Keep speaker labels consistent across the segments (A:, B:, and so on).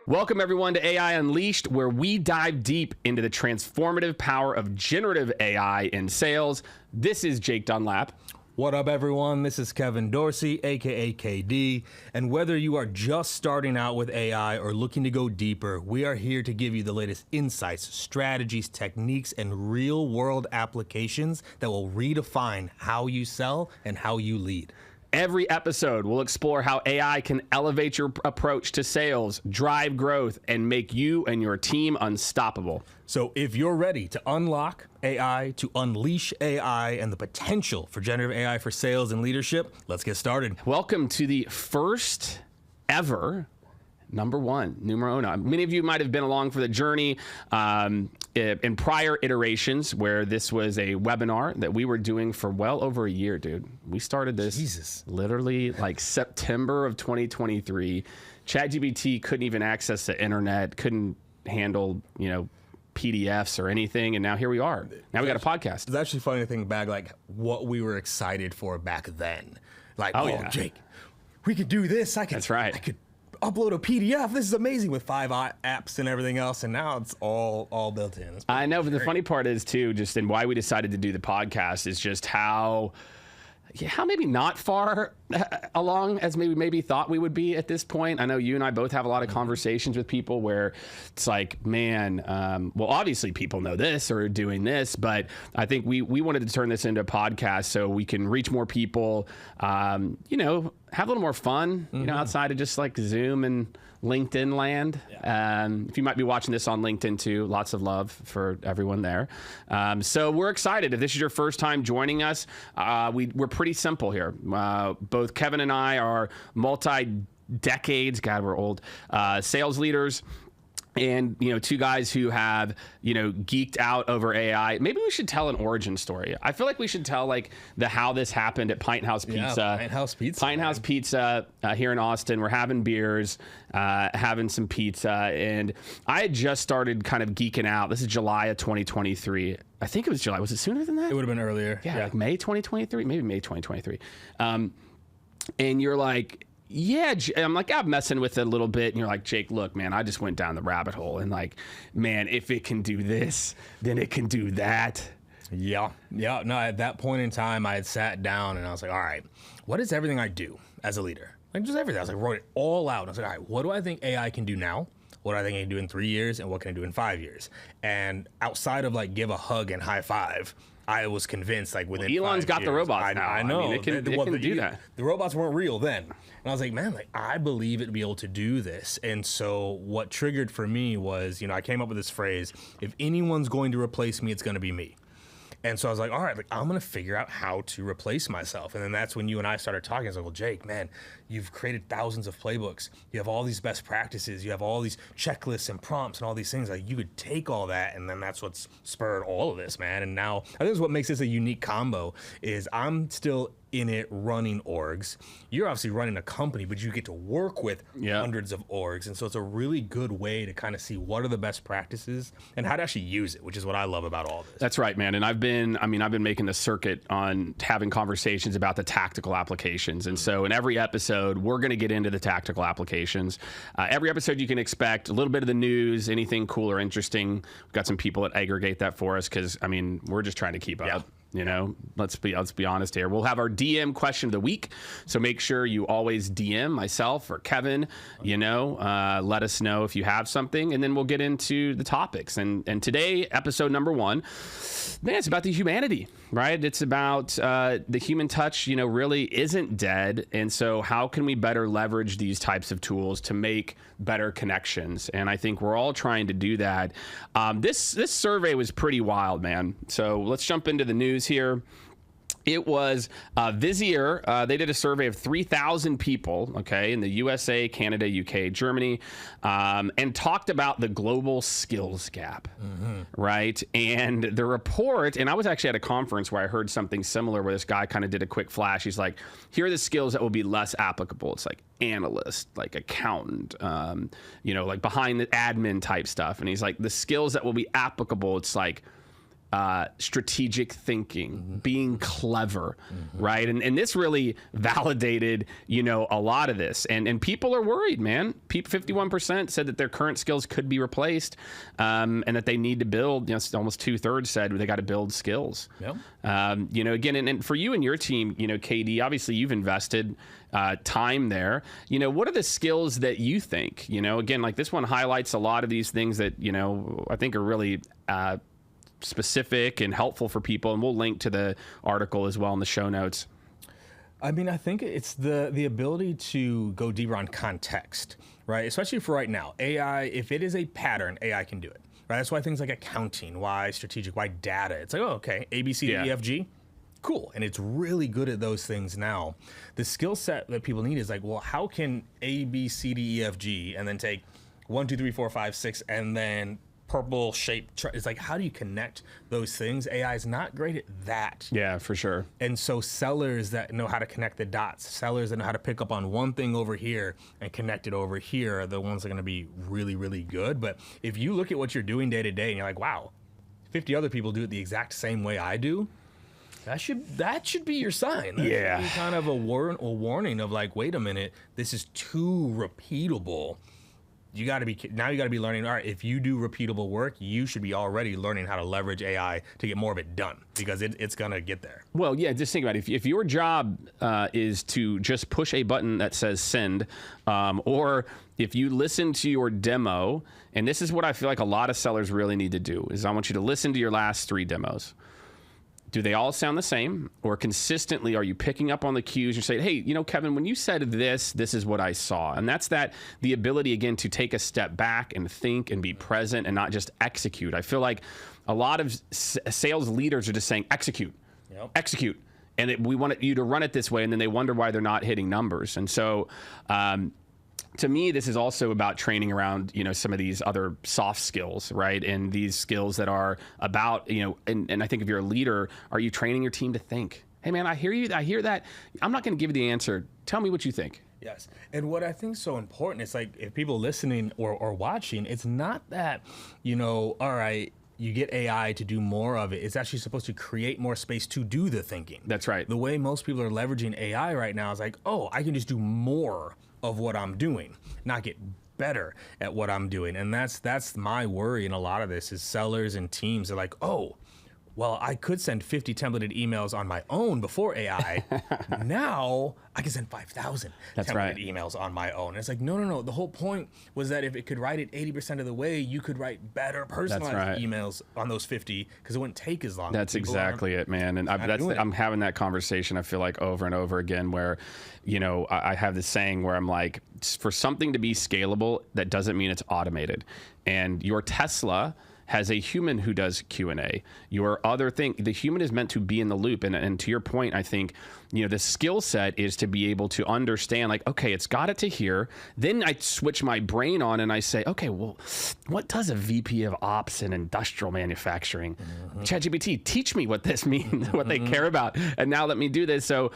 A: Welcome, everyone, to AI Unleashed, where we dive deep into the transformative power of generative AI in sales. This is Jake Dunlap.
B: What up, everyone? This is Kevin Dorsey, aka KD. And whether you are just starting out with AI or looking to go deeper, we are here to give you the latest insights, strategies, techniques, and real-world applications that will redefine how you sell and how you lead.
A: Every episode will explore how AI can elevate your approach to sales, drive growth, and make you and your team unstoppable.
B: So if you're ready to unlock AI, to unleash AI, and the potential for generative AI for sales and leadership, let's get started.
A: Welcome to the first ever numero uno. Many of you might have been along for the journey in prior iterations where this was a webinar that we were doing for well over a year, dude. We started this literally like September of 2023. ChatGPT couldn't even access the internet, couldn't handle, PDFs or anything, and now here we are. Now we got a podcast.
B: It's actually funny to think back, like what we were excited for back then. Like, yeah. Jake, we could do this.
A: That's right.
B: I could upload a PDF. This is amazing with 5 apps and everything else, and now it's all built in.
A: I know, but the funny part is too, just and why we decided to do the podcast is just how maybe not far along as maybe thought we would be at this point. I know you and I both have a lot of conversations with people where it's like, man, well, obviously people know this or are doing this, but I think we wanted to turn this into a podcast so we can reach more people, have a little more fun, outside of just like Zoom and LinkedIn land. Yeah. If you might be watching this on LinkedIn too, lots of love for everyone there. So we're excited. If this is your first time joining us, we're pretty simple here. Both Kevin and I are multi-decades, God, we're old, sales leaders. And, two guys who have, geeked out over AI. Maybe we should tell an origin story. I feel like we should tell like how this happened at Pint House Pizza.
B: Yeah, Pint House
A: Pizza here in Austin. We're having beers, having some pizza. And I had just started kind of geeking out. This is July of 2023. I think it was July. Was it sooner than that?
B: It would have been earlier.
A: Yeah, like May 2023, maybe May 2023. And you're like, yeah, I'm like, I'm messing with it a little bit. And you're like, Jake, look, man, I just went down the rabbit hole. And like, man, if it can do this, then it can do that.
B: Yeah. No, at that point in time, I had sat down and I was like, all right, what is everything I do as a leader? Like just everything. I was like, wrote it all out. And I was like, all right, what do I think AI can do now? What do I think I can do in 3 years? And what can I do in 5 years? And outside of like give a hug and high five, I was convinced like within
A: Elon's got the robots now.
B: I know.
A: It can do that.
B: The robots weren't real then. And I was like, man, I believe it to be able to do this. And so what triggered for me was, I came up with this phrase, if anyone's going to replace me, it's going to be me. And so I was like, all right, I'm going to figure out how to replace myself. And then that's when you and I started talking. I was like, well, Jake, man, you've created thousands of playbooks. You have all these best practices. You have all these checklists and prompts and all these things. Like you could take all that, and then that's what's spurred all of this, man. And now I think it's what makes this a unique combo is I'm still in it running orgs. You're obviously running a company, but you get to work with hundreds of orgs. And so it's a really good way to kind of see what are the best practices and how to actually use it, which is what I love about all this.
A: That's right, man. And I've been making the circuit on having conversations about the tactical applications. And so in every episode, we're going to get into the tactical applications. Every episode you can expect a little bit of the news, anything cool or interesting. We've got some people that aggregate that for us because, we're just trying to keep up. Let's be honest here. We'll have our DM question of the week. So make sure you always DM myself or Kevin, let us know if you have something, and then we'll get into the topics. And today, episode number 1, man, it's about the humanity, right? It's about the human touch, really isn't dead. And so how can we better leverage these types of tools to make better connections? And I think we're all trying to do that. This survey was pretty wild, man. So let's jump into the news here. It was Vizier. They did a survey of 3,000 people, in the USA, Canada, UK, Germany, and talked about the global skills gap, right? And the report, and I was actually at a conference where I heard something similar where this guy kind of did a quick flash. He's like, here are the skills that will be less applicable. It's like analyst, like accountant, like behind the admin type stuff. And he's like, the skills that will be applicable, it's like strategic thinking, being clever, right? And this really validated, a lot of this. And people are worried, man. 51% said that their current skills could be replaced, and that they need to build. Almost 2/3 said they got to build skills.
B: Yep.
A: Again, and for you and your team, KD, obviously you've invested time there. What are the skills that you think? Again, like this one highlights a lot of these things that I think are really specific and helpful for people, and we'll link to the article as well in the show notes.
B: I mean, I think it's the ability to go deeper on context, right? Especially for right now. AI, if it is a pattern, AI can do it, right? That's why things like accounting, why strategic, why data. It's like, oh, okay, A, B, C, D, E, F, G. Cool. And it's really good at those things now. The skill set that people need is like, well, how can A, B, C, D, E, F, G, and then take 1, 2, 3, 4, 5, 6, and then purple shape. It's like, how do you connect those things? AI is not great at that.
A: Yeah, for sure.
B: And so sellers that know how to connect the dots, sellers that know how to pick up on one thing over here and connect it over here are the ones that are going to be really, really good. But if you look at what you're doing day to day and you're like, wow, 50 other people do it the exact same way I do, that should be your sign. That should be kind of a warning of like, wait a minute, this is too repeatable. You got to be learning. All right, if you do repeatable work, you should be already learning how to leverage AI to get more of it done, because it's gonna get there.
A: Well, yeah, just think about it. If your job is to just push a button that says send, or if you listen to your demo, and this is what I feel like a lot of sellers really need to do, is I want you to listen to your last 3 demos. Do they all sound the same, or consistently are you picking up on the cues and say, hey, Kevin, when you said this is what I saw. And that's the ability, again, to take a step back and think and be present and not just execute. I feel like a lot of sales leaders are just saying, execute, execute. And we want you to run it this way. And then they wonder why they're not hitting numbers. And so, to me, this is also about training around, some of these other soft skills, right? And these skills that are about, and I think if you're a leader, are you training your team to think? Hey, man, I hear you. I hear that. I'm not going to give you the answer. Tell me what you think.
B: Yes. And what I think is so important is like, if people listening or watching, it's not that, all right, you get AI to do more of it. It's actually supposed to create more space to do the thinking.
A: That's right.
B: The way most people are leveraging AI right now is like, oh, I can just do more of what I'm doing, not get better at what I'm doing. And that's my worry in a lot of this is sellers and teams are like, oh, well, I could send 50 templated emails on my own before AI. Now I can send 5,000 templated emails on my own. And it's like, no. The whole point was that if it could write it 80% of the way, you could write better personalized emails on those 50 because it wouldn't take as long.
A: That's exactly it, man. And I'm having that conversation, I feel like, over and over again where, I have this saying where I'm like, for something to be scalable, that doesn't mean it's automated. And your Tesla has a human who does Q&A. Your other thing, the human is meant to be in the loop. And to your point, I think, the skill set is to be able to understand, like, okay, it's got it to here. Then I switch my brain on and I say, okay, well, what does a VP of Ops in industrial manufacturing? ChatGPT, teach me what this means, what they care about. And now let me do this. So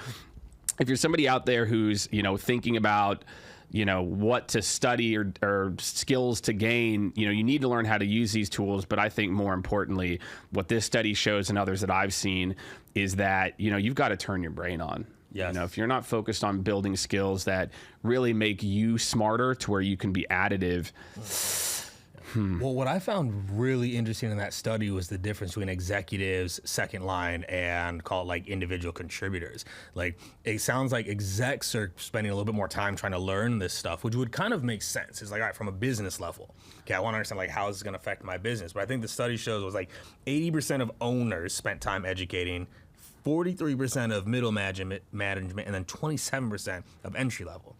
A: if you're somebody out there who's, thinking about, what to study or skills to gain, you need to learn how to use these tools. But I think more importantly, what this study shows and others that I've seen is that, you've got to turn your brain on.
B: Yes.
A: If you're not focused on building skills that really make you smarter to where you can be additive.
B: Well, what I found really interesting in that study was the difference between executives, second line, and call it like individual contributors. Like, it sounds like execs are spending a little bit more time trying to learn this stuff, which would kind of make sense. It's like, all right, from a business level, okay, I want to understand like how is this going to affect my business. But I think the study shows was like 80% of owners spent time educating, 43% of middle management, and then 27% of entry level.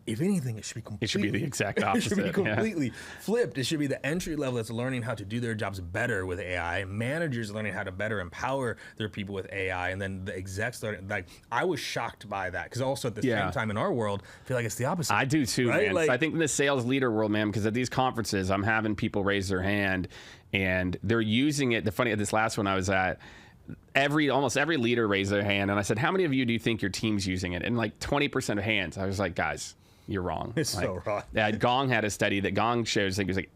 B: If anything, it should be
A: the exact opposite.
B: It should be completely flipped. It should be the entry level that's learning how to do their jobs better with AI. Managers learning how to better empower their people with AI, and then the execs learning. Like, I was shocked by that because also at the same time in our world, I feel like it's the opposite.
A: I do too,
B: right?
A: man.
B: Like,
A: I think in the sales leader world, man, because at these conferences, I'm having people raise their hand, and they're using it. This last one I was at. Almost every leader raised their hand, and I said, "How many of you do you think your team's using it?" And like 20% of hands. I was like, "Guys, you're wrong.
B: It's so wrong.
A: Yeah, Gong had a study that Gong shows, I think it was like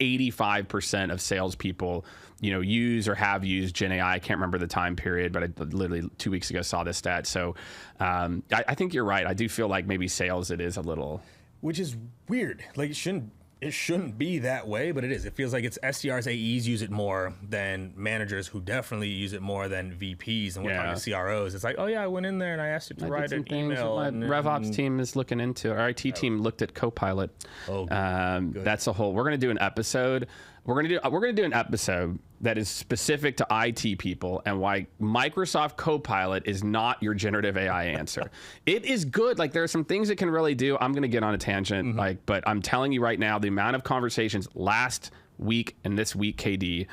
A: 85% of salespeople, use or have used Gen AI. I can't remember the time period, but I literally 2 weeks ago saw this stat. So I think you're right. I do feel like maybe sales, it is a little.
B: Which is weird. Like it shouldn't be that way, but it is. It feels like it's SDRs, AEs use it more than managers, who definitely use it more than VPs. And we're talking to CROs. It's like, oh yeah, I went in there and I asked it to write an email.
A: My RevOps team is looking into it. Our IT team looked at Copilot.
B: Oh, good.
A: That's a whole. We're going to do an episode. We're going to do an episode that is specific to IT people and why Microsoft Copilot is not your generative AI answer. It is good. Like, there are some things it can really do. I'm going to get on a tangent, but I'm telling you right now, the amount of conversations last week and this week, KD.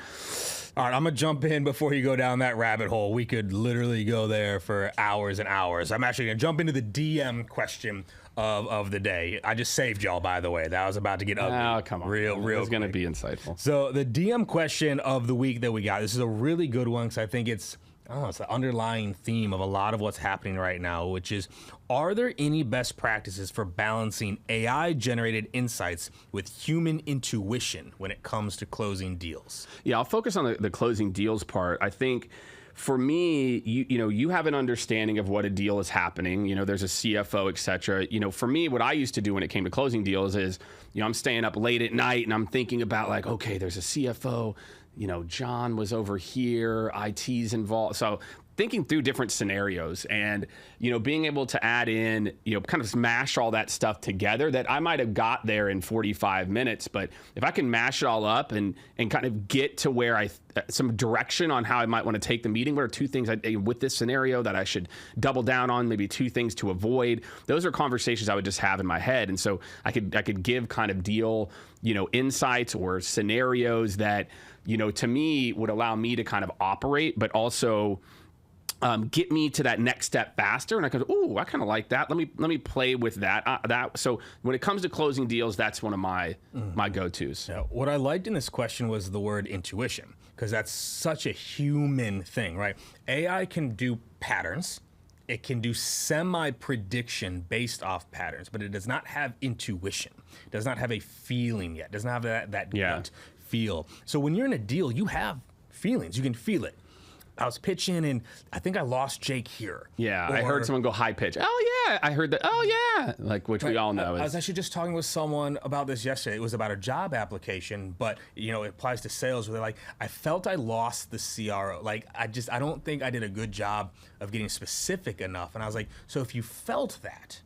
B: All right, I'm going to jump in before you go down that rabbit hole. We could literally go there for hours and hours. I'm actually going to jump into the DM question of the day. I just saved y'all, by the way. That was about to get ugly.
A: Oh, come on.
B: Real
A: It's going to be insightful.
B: So the DM question of the week that we got, this is a really good one because I think it's the underlying theme of a lot of what's happening right now, which is, are there any best practices for balancing AI-generated insights with human intuition when it comes to closing deals?
A: Yeah, I'll focus on the closing deals part. I think for me, you have an understanding of what a deal is happening. There's a CFO, et cetera. For me, what I used to do when it came to closing deals is, I'm staying up late at night and I'm thinking about like, okay, there's a CFO. John was over here, IT's involved. So thinking through different scenarios and, being able to add in, kind of smash all that stuff together that I might have got there in 45 minutes. But if I can mash it all up and kind of get to where some direction on how I might want to take the meeting, what are two things with this scenario that I should double down on, maybe two things to avoid. Those are conversations I would just have in my head. And so I could give kind of deal, insights or scenarios that, to me would allow me to kind of operate, but also get me to that next step faster. And I go, ooh, I kind of like that. Let me play with that. So when it comes to closing deals, that's one of my go-tos.
B: Now, what I liked in this question was the word intuition, because that's such a human thing, right? AI can do patterns. It can do semi-prediction based off patterns, but it does not have intuition. It does not have a feeling yet. It doesn't have that gut feel. So when you're in a deal, you have feelings. You can feel it. I was pitching and I think I lost Jake here.
A: Yeah, I heard someone go high pitch. Oh yeah, I heard that. Oh yeah, which we all know.
B: I was actually just talking with someone about this yesterday. It was about a job application, but it applies to sales. Where they're like, I felt I lost the CRO. Like I don't think I did a good job of getting specific enough. And I was like, so if you felt that,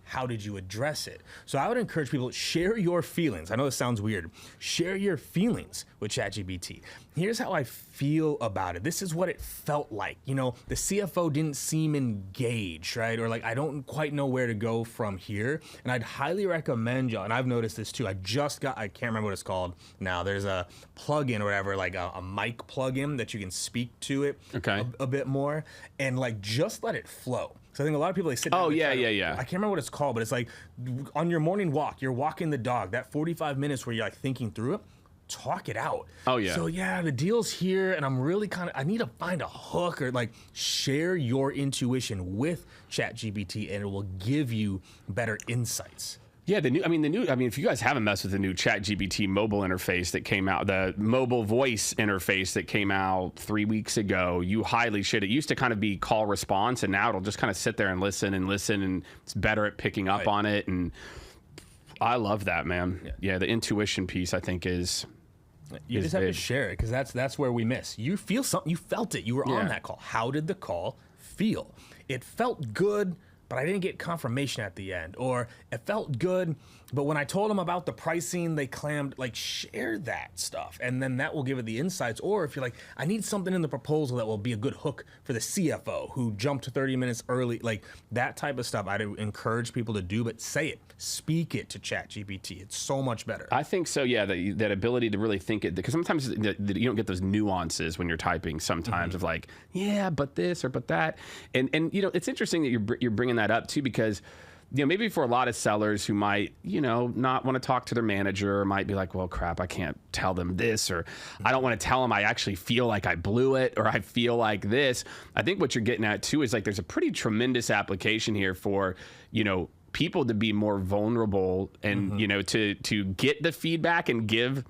B: how did you address it? So I would encourage people, share your feelings. I know this sounds weird. Share your feelings with ChatGPT. Here's how I feel about it. This is what it felt like. The CFO didn't seem engaged, right? Or like, I don't quite know where to go from here. And I'd highly recommend y'all, and I've noticed this too. I can't remember what it's called now. There's a plugin or whatever, like a mic plugin that you can speak to it a bit more and like just let it flow. So I think a lot of people, they sit down.
A: Oh, yeah.
B: I can't remember what it's called, but it's like on your morning walk, you're walking the dog, that 45 minutes where you're like thinking through it, talk it out.
A: Oh, yeah.
B: So, yeah, the deal's here, and I'm really I need to find a hook or like share your intuition with ChatGPT, and it will give you better insights.
A: Yeah, if you guys haven't messed with the new ChatGPT mobile interface that came out, the mobile voice interface that came out 3 weeks ago, you highly should. It used to kind of be call response, and now it'll just kind of sit there and listen, and it's better at picking up on it. And I love that, man. Yeah, the intuition piece, I think, is.
B: You just have to share it, because that's where we miss. You feel something, you felt it, you were on that call. How did the call feel? It felt good, but I didn't get confirmation at the end. Or it felt good, but when I told them about the pricing, they clammed. Like, share that stuff, and then that will give it the insights. Or if you're like, I need something in the proposal that will be a good hook for the CFO who jumped 30 minutes early, like that type of stuff, I'd encourage people to do, but say it. Speak it to ChatGPT. It's so much better.
A: I think so, yeah, that ability to really think it, because sometimes you don't get those nuances when you're typing sometimes of like, yeah, but this or but that. And it's interesting that you're bringing that up too, because maybe for a lot of sellers who might, not want to talk to their manager, or might be like, well, crap, I can't tell them this, or I don't want to tell them I actually feel like I blew it, or I feel like this. I think what you're getting at too is like there's a pretty tremendous application here for, people to be more vulnerable and, to get the feedback and give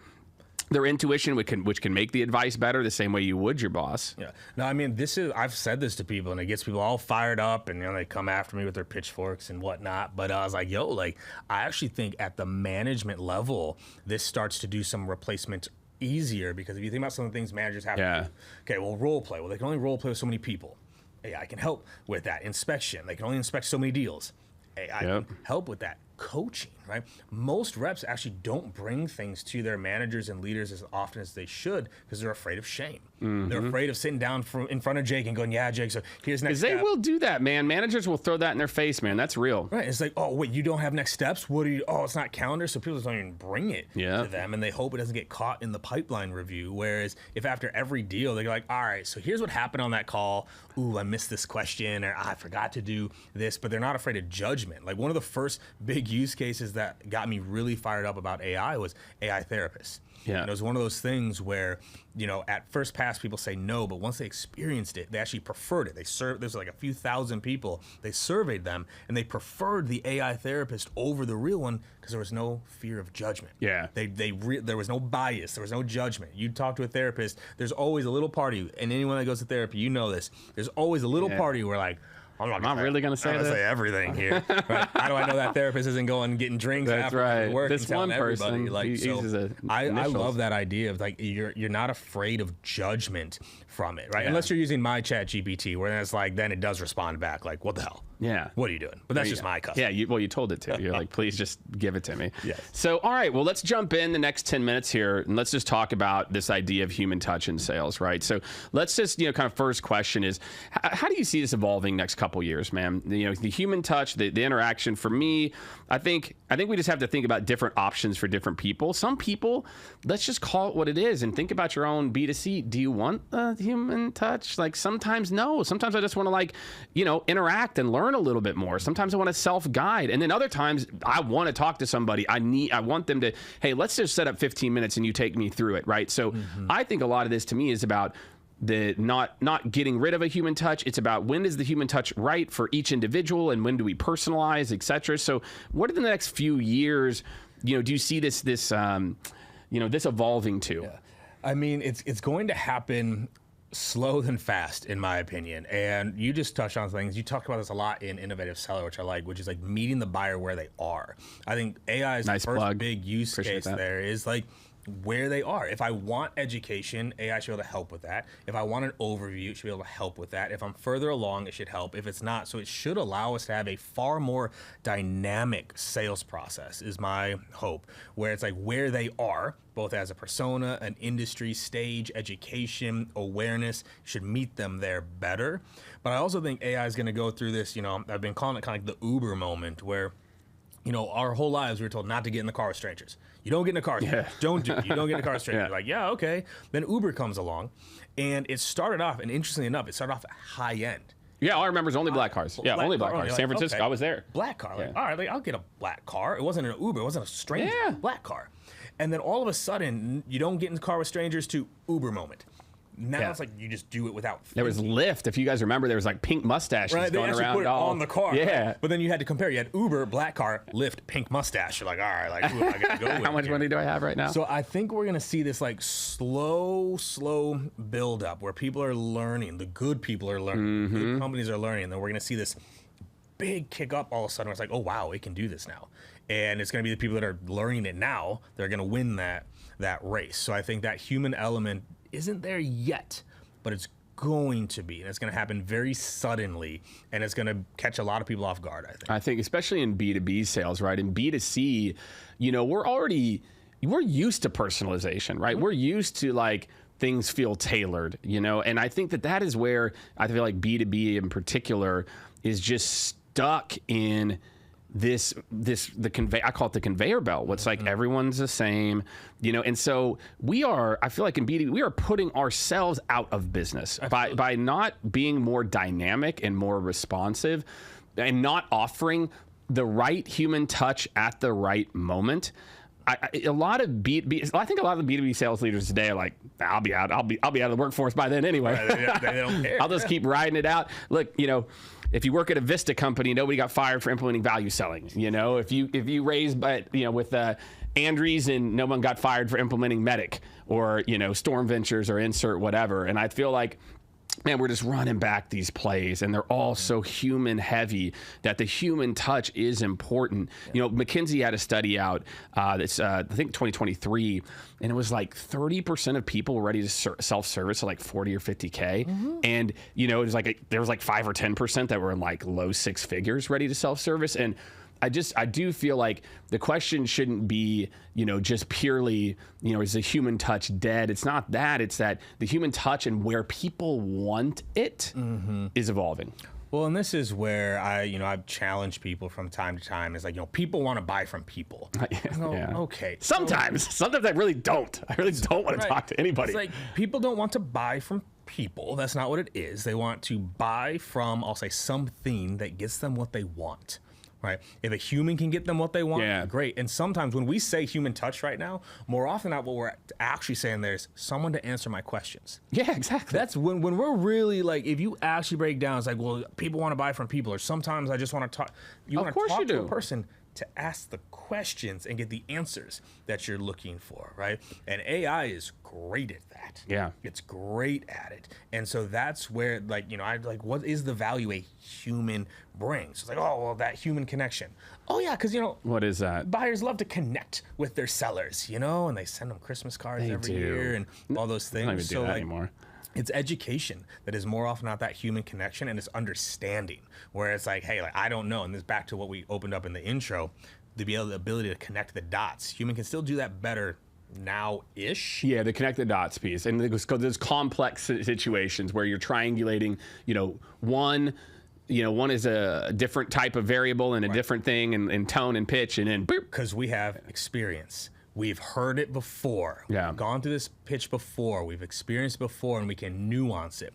A: their intuition, which can make the advice better the same way you would your boss.
B: Yeah. No, I mean, I've said this to people, and it gets people all fired up, and they come after me with their pitchforks and whatnot. But I was like, I actually think at the management level, this starts to do some replacement easier, because if you think about some of the things managers have to do, okay, well, role play. Well, they can only role play with so many people. AI can help with that. Inspection. They can only inspect so many deals. AI can help with that. Coaching, right? Most reps actually don't bring things to their managers and leaders as often as they should, because they're afraid of shame. They're afraid of sitting down in front of Jake and going, yeah, Jake, so here's next step.
A: They will do that, man. Managers will throw that in their face, man. That's real.
B: Right. It's like, oh, wait, you don't have next steps? What do you, it's not calendar. So people just don't even bring it to them, and they hope it doesn't get caught in the pipeline review. Whereas if after every deal, they're like, all right, so here's what happened on that call. Ooh, I missed this question, or I forgot to do this, but they're not afraid of judgment. Like, one of the first big use cases that got me really fired up about AI was AI therapists.
A: Yeah.
B: And it was one of those things where, at first pass, people say no, but once they experienced it, they actually preferred it. There's like a few thousand people. They surveyed them, and they preferred the AI therapist over the real one because there was no fear of judgment.
A: Yeah.
B: There was no bias. There was no judgment. You talk to a therapist, there's always a little party, and anyone that goes to therapy, you know this. There's always a little party where like, I'm not
A: really going to say that?
B: say everything here. Right? How do I know that therapist isn't going and getting drinks after work
A: this
B: and telling
A: one person,
B: everybody? Like, I love that idea of like you're not afraid of judgment from it, right? Unless you're using my chat GPT, where it's like then it does respond back like, what the hell?
A: Yeah.
B: What are you doing? But that's just my custom.
A: Yeah, you told it to. You're like, please just give it to me.
B: Yes.
A: So, all right, well, let's jump in the next 10 minutes here, and let's just talk about this idea of human touch in sales, right? So let's just, kind of first question is, how do you see this evolving next couple years, man? The human touch, the interaction. For me, I think we just have to think about different options for different people. Some people, let's just call it what it is and think about your own B2C. Do you want a human touch? Like, sometimes no. Sometimes I just want to interact and learn a little bit more. Sometimes I want to self-guide. And then other times I want to talk to somebody. I want them to, hey, let's just set up 15 minutes and you take me through it, right? So I think a lot of this to me is about the not getting rid of a human touch. It's about when is the human touch right for each individual, and when do we personalize, et cetera. So what are the next few years, do you see this evolving to?
B: Yeah. I mean, it's going to happen slow than fast, in my opinion. And you just touched on things. You talk about this a lot in Innovative Seller, which I like, which is like meeting the buyer where they are. I think AI's first big use case there is like where they are. If I want education, AI should be able to help with that. If I want an overview, it should be able to help with that. If I'm further along, it should help. If it's not, so it should allow us to have a far more dynamic sales process, is my hope, where it's like where they are, both as a persona, an industry, stage, education, awareness, should meet them there better. But I also think AI is going to go through this, I've been calling it kind of like the Uber moment, where our whole lives we were told not to get in the car with strangers. You don't get in a car.
A: Yeah.
B: You don't get in a car with strangers. You're like, yeah, okay. Then Uber comes along, and it started off, and interestingly enough, it started off at high end.
A: Yeah, all I remember is only black cars. Yeah, only black cars. San Francisco,
B: okay.
A: I was there.
B: Black car. Like, all right, like, I'll get a black car. It wasn't an Uber. It wasn't a stranger. Yeah. Black car. And then all of a sudden, you don't get in the car with strangers to Uber moment. Now it's like you just do it without thinking.
A: There was Lyft. If you guys remember, there was like pink mustaches going around.
B: Put it on the car.
A: Yeah.
B: Right? But then you had to compare. You had Uber, black car, Lyft, pink mustache. You're like, all right, like, who am I going to go with?
A: How much money do I have right now?
B: So I think we're going to see this like slow build up where people are learning. The good people are learning. Good companies are learning. And then we're going to see this big kick up all of a sudden. Where it's like, oh, wow, it can do this now. And it's going to be the people that are learning it now that are going to win that race. So I think that human element isn't there yet, but it's going to be, and it's going to happen very suddenly, and it's going to catch a lot of people off guard, I think.
A: I think especially in B2B sales, right? In B2C, we're used to personalization, right? We're used to like things feel tailored, and I think that is where I feel like B2B in particular is just stuck in I call it the conveyor belt. What's like everyone's the same, and so I feel like in B2B, we are putting ourselves out of business by not being more dynamic and more responsive and not offering the right human touch at the right moment. I think a lot of the B2B sales leaders today are like, I'll be out of the workforce by then anyway.
B: They don't care.
A: I'll just keep riding it out. Look, if you work at a Vista company, nobody got fired for implementing value selling. You know, if you raise, but you know, with Andrews, and no one got fired for implementing Medic or, you know, Storm Ventures or Insert whatever. And I feel like, man, we're just running back these plays, and they're all so human heavy that the human touch is important. Yeah. You know, McKinsey had a study out that's I think 2023, and it was like 30% of people were ready to self-service at like 40 or 50K. And, you know, it was like there was like 5 or 10% that were in like low six figures ready to self-service. And I do feel like the question shouldn't be, you know, just purely, you know, is the human touch dead? It's not that. It's that the human touch and where people want it is evolving.
B: Well, and this is where I've challenged people from time to time. Is like, you know, people want to buy from people. Okay.
A: Sometimes I really don't. I really don't want to talk to anybody.
B: It's like people don't want to buy from people. That's not what it is. They want to buy from, I'll say, something that gets them what they want. Right. If a human can get them what they want, great. And sometimes when we say human touch right now, more often than not, what we're actually saying there is someone to answer my questions.
A: Yeah, exactly.
B: That's when we're really like, if you actually break down, it's like, well, people want to buy from people, or sometimes I just want to talk. You want to talk to a person to ask the questions and get the answers that you're looking for, right? And AI is great at that.
A: Yeah.
B: It's great at it. And so that's where, like, you know, I like, what is the value a human brings? It's like, oh, well, that human connection. Oh, yeah, because, you know.
A: What is that?
B: Buyers love to connect with their sellers, you know, and they send them Christmas cards every year and all those things.
A: I don't even do that anymore.
B: It's education that is more often not that human connection, and it's understanding where it's like, hey, like, I don't know. And this back to what we opened up in the intro, the ability to connect the dots. Human can still do that better now-ish.
A: Yeah, the connect the dots piece. And there's complex situations where you're triangulating, you know, one is a different type of variable and a different thing and tone and pitch, and then boop.
B: Because we have experience. We've heard it before.
A: Yeah.
B: We've gone through this pitch before. We've experienced before, and we can nuance it.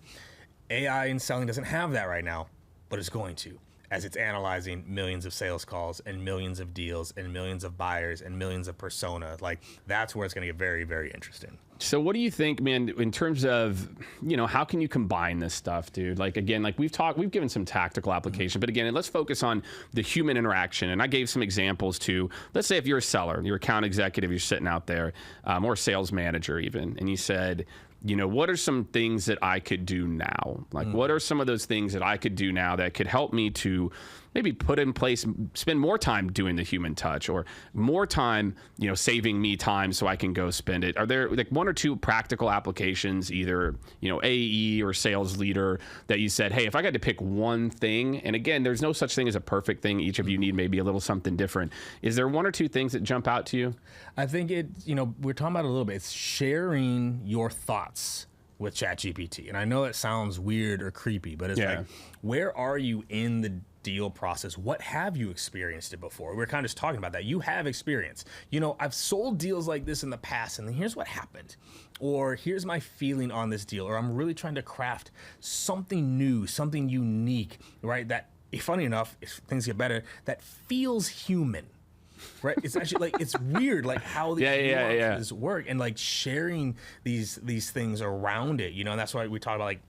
B: AI in selling doesn't have that right now, but it's going to, as it's analyzing millions of sales calls and millions of deals and millions of buyers and millions of personas. Like, that's where it's going to get very, very interesting.
A: So what do you think, man, in terms of, you know, how can you combine this stuff, dude? Like, again, like we've given some tactical application, but again, let's focus on the human interaction. And I gave some examples to, let's say if you're a seller, you're account executive, you're sitting out there, or sales manager even, and you said, you know, what are some things that I could do now? Like, what are some of those things that I could do now that could help me to maybe put in place, spend more time doing the human touch, or more time, you know, saving me time so I can go spend it? Are there like one or two practical applications, either, you know, AE or sales leader, that you said, hey, if I got to pick one thing, and again, there's no such thing as a perfect thing. Each of you need maybe a little something different. Is there one or two things that jump out to you?
B: I think you know, we're talking about it a little bit. It's sharing your thoughts with ChatGPT. And I know it sounds weird or creepy, but it's like, where are you in the deal process? What have you experienced it before? We're kind of just talking about that. You have experience. You know, I've sold deals like this in the past, and then here's what happened. Or here's my feeling on this deal. Or I'm really trying to craft something new, something unique, right? That, funny enough, if things get better, that feels human. Right, it's actually like, it's weird, like how these nuances work, and like sharing these things around it, you know. And that's why we talk about, like,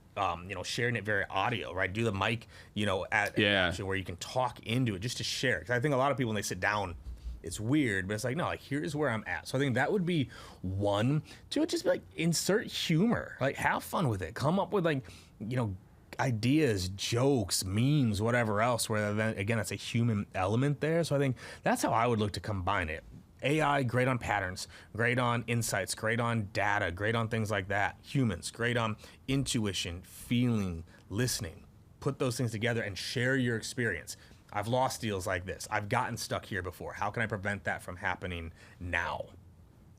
B: you know, sharing it very audio, right? Do the mic, you know, at where you can talk into it just to share. Because I think a lot of people, when they sit down, it's weird, but it's like, no, like, here's where I'm at. So I think that would be one. Two, just be like, insert humor, like, have fun with it, come up with, like, you know, ideas, jokes, memes, whatever else, where then again, that's a human element there. So I think that's how I would look to combine it. AI, great on patterns, great on insights, great on data, great on things like that. Humans, great on intuition, feeling, listening. Put those things together and share your experience. I've lost deals like this. I've gotten stuck here before. How can I prevent that from happening now?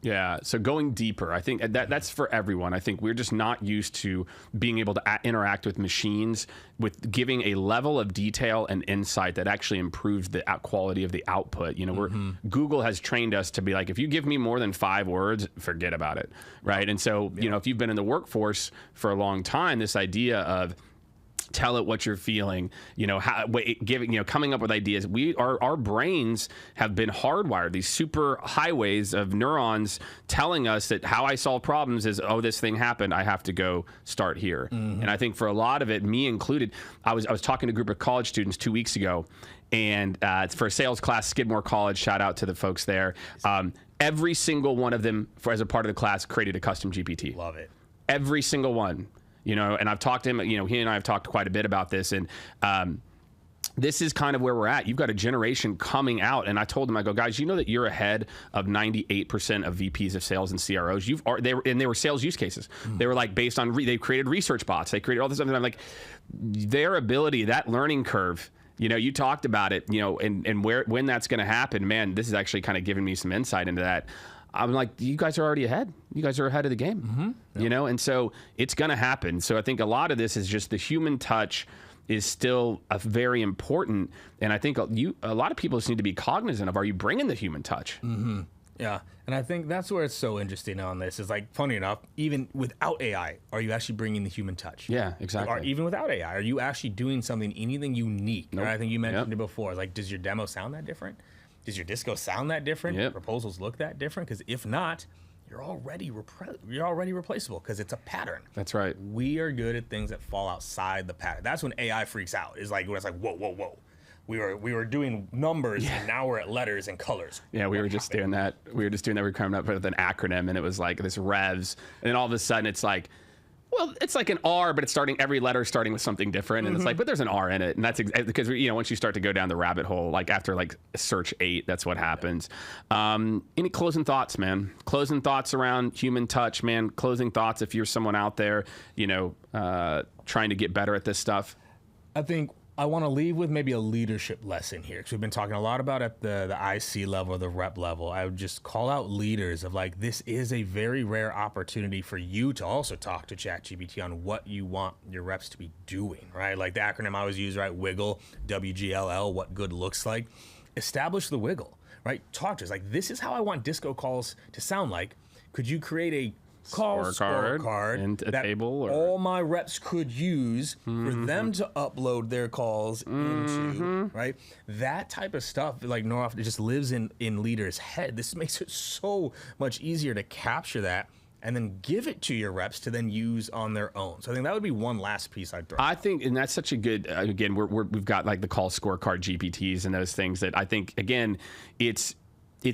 A: Yeah, so going deeper, I think that's for everyone. I think we're just not used to being able to interact with machines with giving a level of detail and insight that actually improves the quality of the output. You know, Google has trained us to be like, if you give me more than 5 words, forget about it, right? And so, you know, if you've been in the workforce for a long time, this idea of tell it what you're feeling, coming up with ideas. Our brains have been hardwired, these super highways of neurons telling us that how I solve problems is, oh, this thing happened, I have to go start here. And I think for a lot of it, me included, I was talking to a group of college students 2 weeks ago, and it's for a sales class, Skidmore College, shout out to the folks there. Every single one of them, as a part of the class, created a custom GPT.
B: Love it.
A: Every single one. And I've talked to him, he and I have talked quite a bit about this, and this is kind of where we're at. You've got a generation coming out, and I told them, I go, guys, you know that you're ahead of 98% of VPs of sales and CROs. They were sales use cases. They were like based on, they created research bots. They created all this stuff. And I'm like, their ability, that learning curve, you talked about it, and when that's going to happen, man, this is actually kind of giving me some insight into that. I'm like, you guys are already ahead. You guys are ahead of the game, and so it's going to happen. So I think a lot of this is just the human touch is still a very important. And I think a lot of people just need to be cognizant of, are you bringing the human touch?
B: Yeah. And I think that's where it's so interesting on this is, like, funny enough, even without AI, are you actually bringing the human touch?
A: Yeah, exactly.
B: Or even without AI, are you actually doing anything unique?
A: Nope.
B: Right? I think you mentioned it before. Like, does your demo sound that different? Does your disco sound that different?
A: Yep.
B: Proposals look that different? Because if not, you're already replaceable because it's a pattern.
A: That's right.
B: We are good at things that fall outside the pattern. That's when AI freaks out. Is like when it's like, whoa. We were doing numbers and now we're at letters and colors.
A: Yeah, we were just doing that. We were coming up with an acronym, and it was like this revs, and then all of a sudden it's like, well, it's like an R, but every letter starting with something different. And it's like, but there's an R in it. And that's because, once you start to go down the rabbit hole, like after search 8, that's what happens. Any closing thoughts, man? Closing thoughts around human touch, man? Closing thoughts if you're someone out there, trying to get better at this stuff?
B: I think I want to leave with maybe a leadership lesson here, because we've been talking a lot about at the IC level, the rep level. I would just call out leaders of, like, this is a very rare opportunity for you to also talk to ChatGPT on what you want your reps to be doing, right? Like the acronym I always use, right? WIGGLE, WGLL, what good looks like. Establish the wiggle, right? Talk to us. Like, this is how I want disco calls to sound like. Could you create a call scorecard
A: and a
B: that
A: table, or
B: all my reps could use for them to upload their calls into, right? That type of stuff, like, more often, it just lives in leaders' head. This makes it so much easier to capture that and then give it to your reps to then use on their own. So I think that would be one last piece I'd throw.
A: I think, and that's such a good, again, we've got like the call scorecard GPTs and those things that I think, again, it's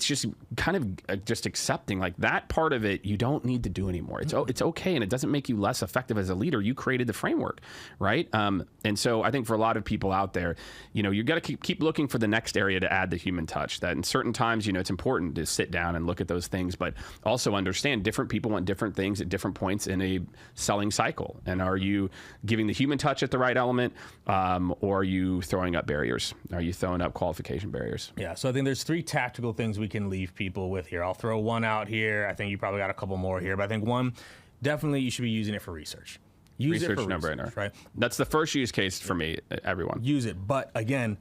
A: just kind of just accepting, like, that part of it you don't need to do anymore. It's okay, and it doesn't make you less effective as a leader. You created the framework, right? And so I think for a lot of people out there, you got to keep looking for the next area to add the human touch. That in certain times, it's important to sit down and look at those things, but also understand different people want different things at different points in a selling cycle. And are you giving the human touch at the right element, or are you throwing up barriers? Are you throwing up qualification barriers?
B: Yeah, so I think there's 3 tactical things we can leave people with here. I'll throw one out here. I think you probably got a couple more here, but I think one, definitely you should be using it for research. Use it for research, right?
A: That's the first use case for me, everyone.
B: Use it, but again,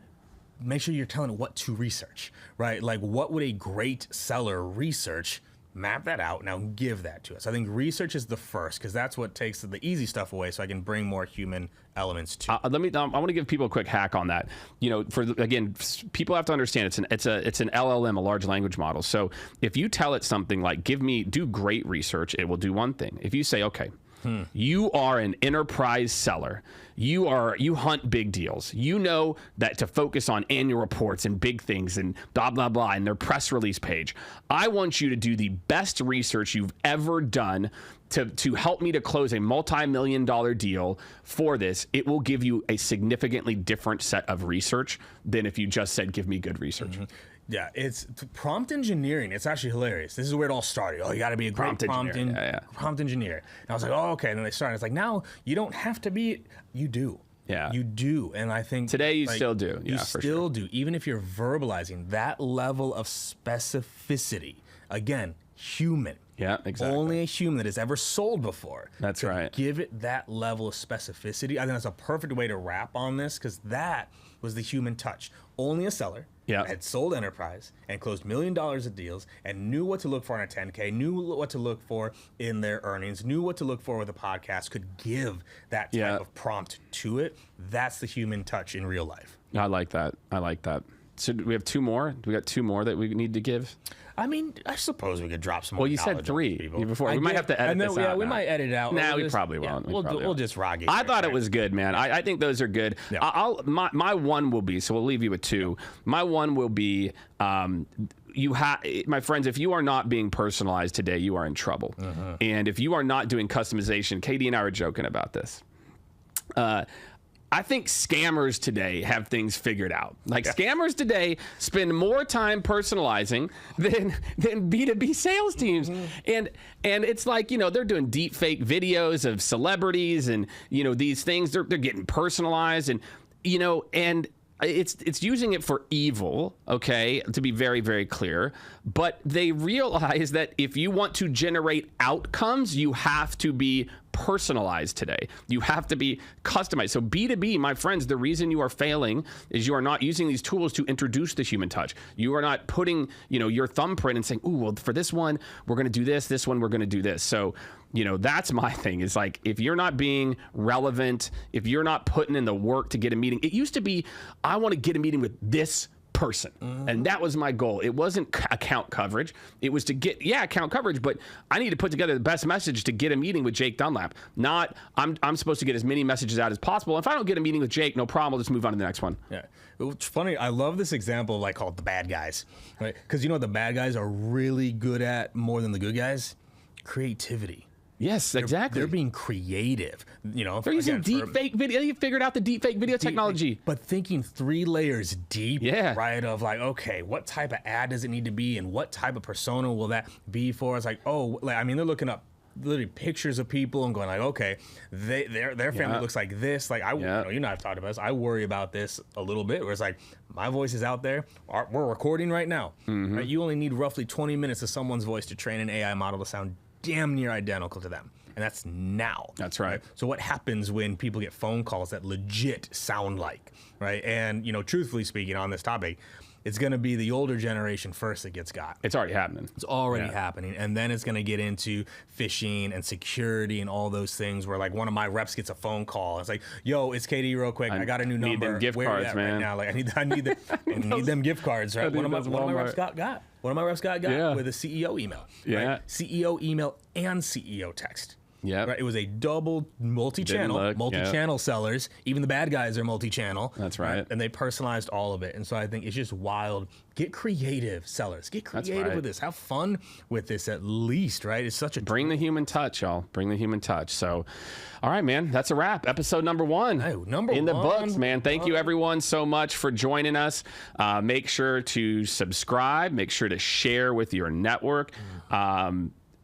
B: make sure you're telling it what to research, right? Like, what would a great seller research? Map that out, now give that to us. I think research is the first, because that's what takes the easy stuff away, so I can bring more human elements to it.
A: I want to give people a quick hack on that. Again, people have to understand it's an LLM, a large language model. So if you tell it something like, do great research, it will do one thing. If you say, okay, you are an enterprise seller. You hunt big deals. You know that to focus on annual reports and big things and blah, blah, blah, and their press release page. I want you to do the best research you've ever done to help me to close a multi-million-dollar deal for this. It will give you a significantly different set of research than if you just said, give me good research.
B: Yeah, it's prompt engineering. It's actually hilarious. This is where it all started. Oh, you got to be a great prompt engineer. And I was like, oh, okay. And then they started. It's like, now you don't have to be. You do.
A: Yeah.
B: You do. And I think
A: today you still do.
B: You still do. Even if you're verbalizing that level of specificity. Again, human.
A: Yeah, exactly.
B: Only a human that has ever sold before.
A: That's right.
B: Give it that level of specificity. I think that's a perfect way to wrap on this, because that was the human touch. Only a seller
A: Yeah.
B: had sold enterprise and closed $1 million of deals and knew what to look for in a 10K, knew what to look for in their earnings, knew what to look for with a podcast, could give that type of prompt to it. That's the human touch in real life.
A: I like that. So do we have two more? Do we got two more that we need to give?
B: I mean, I suppose we could drop some more.
A: Well, you said three before. We might have to edit this out.
B: Yeah, we might edit it out.
A: No, we probably won't.
B: We'll just rock it.
A: I thought it was good, man. I think those are good. Yeah. My one will be, so we'll leave you with two. My one will be, my friends, if you are not being personalized today, you are in trouble. And if you are not doing customization, Katie and I were joking about this. I think scammers today have things figured out. Like scammers today spend more time personalizing than B2B sales teams. And it's like, they're doing deep fake videos of celebrities and, these things, they're getting personalized and, and it's using it for evil, okay, to be very, very clear. But they realize that if you want to generate outcomes, you have to be personalized today. You have to be customized. So B2B, my friends, the reason you are failing is you are not using these tools to introduce the human touch. You are not putting, your thumbprint and saying, ooh, well, for this one, we're going to do this one, we're going to do this. So, that's my thing is like, if you're not being relevant, if you're not putting in the work to get a meeting, it used to be, I want to get a meeting with this person. And that was my goal. It wasn't account coverage. It was to get, account coverage, but I need to put together the best message to get a meeting with Jake Dunlap. Not, I'm supposed to get as many messages out as possible. If I don't get a meeting with Jake, no problem. I'll just move on to the next one.
B: Yeah. It's funny. I love this example like called the bad guys, right? Because the bad guys are really good at more than the good guys? Creativity.
A: Yes, exactly.
B: They're being creative.
A: They're using deep fake video. You figured out the deep fake video technology.
B: But thinking 3 layers deep, right? Of like, okay, what type of ad does it need to be, and what type of persona will that be for? It's like, they're looking up literally pictures of people and going like, okay, their family looks like this. Like I've talked about this. I worry about this a little bit. Where it's like, my voice is out there. We're recording right now. Right? You only need roughly 20 minutes of someone's voice to train an AI model to sound damn near identical to them. And that's now.
A: That's right.
B: So what happens when people get phone calls that legit sound like, right? And, truthfully speaking on this topic, it's going to be the older generation first that gets got.
A: It's already happening.
B: It's already happening. And then it's going to get into phishing and security and all those things where like one of my reps gets a phone call. And it's like, yo, it's Katie real quick. I got a new number.
A: Need them gift cards, man.
B: Right now? Like I need them gift cards, right? One of my reps got with a CEO email.
A: Yeah.
B: Right? CEO email and CEO text.
A: Yeah,
B: right. It was a double multi-channel sellers. Even the bad guys are multi-channel.
A: That's right.
B: And they personalized all of it. And so I think it's just wild. Get creative, sellers. Get creative with this. Have fun with this at least, right? It's such a
A: bring the human touch, y'all. Bring the human touch. So, all right, man. That's a wrap. Episode number 1 in the books, man. Thank you, everyone, so much for joining us. Make sure to subscribe. Make sure to share with your network.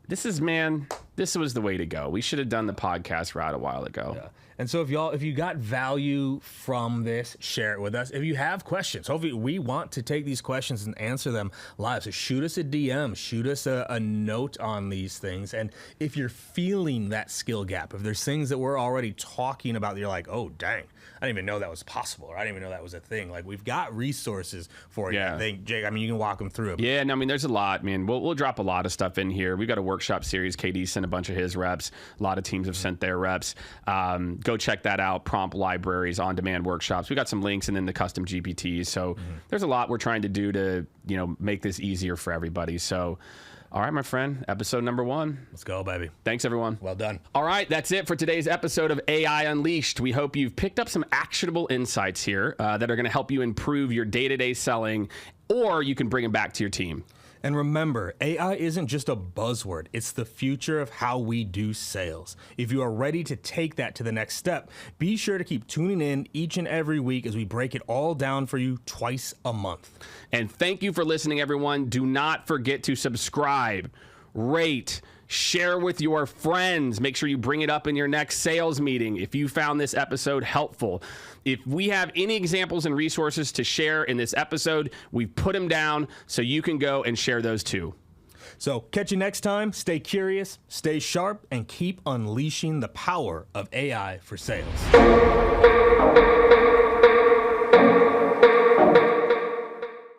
A: This was the way to go. We should have done the podcast route a while ago.
B: Yeah. And so if you got value from this, share it with us. If you have questions, hopefully we want to take these questions and answer them live. So shoot us a DM, shoot us a note on these things. And if you're feeling that skill gap, if there's things that we're already talking about that you're like, oh, dang, I didn't even know that was possible, or I didn't even know that was a thing. Like, we've got resources for you. I think, Jake, you can walk them through it.
A: Yeah, no, there's a lot, man. We'll drop a lot of stuff in here. We've got a workshop series. KD sent a bunch of his reps. A lot of teams have sent their reps. Go check that out. Prompt libraries, on-demand workshops. We got some links and then the custom GPTs. So there's a lot we're trying to do to, make this easier for everybody. So, all right, my friend, episode number 1.
B: Let's go, baby.
A: Thanks, everyone.
B: Well done.
A: All right, that's it for today's episode of AI Unleashed. We hope you've picked up some actionable insights here that are going to help you improve your day-to-day selling, or you can bring them back to your team.
B: And remember, AI isn't just a buzzword. It's the future of how we do sales. If you are ready to take that to the next step, be sure to keep tuning in each and every week as we break it all down for you twice a month.
A: And thank you for listening, everyone. Do not forget to subscribe, rate, share with your friends. Make sure you bring it up in your next sales meeting if you found this episode helpful. If we have any examples and resources to share in this episode, we've put them down so you can go and share those too.
B: So catch you next time. Stay curious, stay sharp, and keep unleashing the power of AI for sales.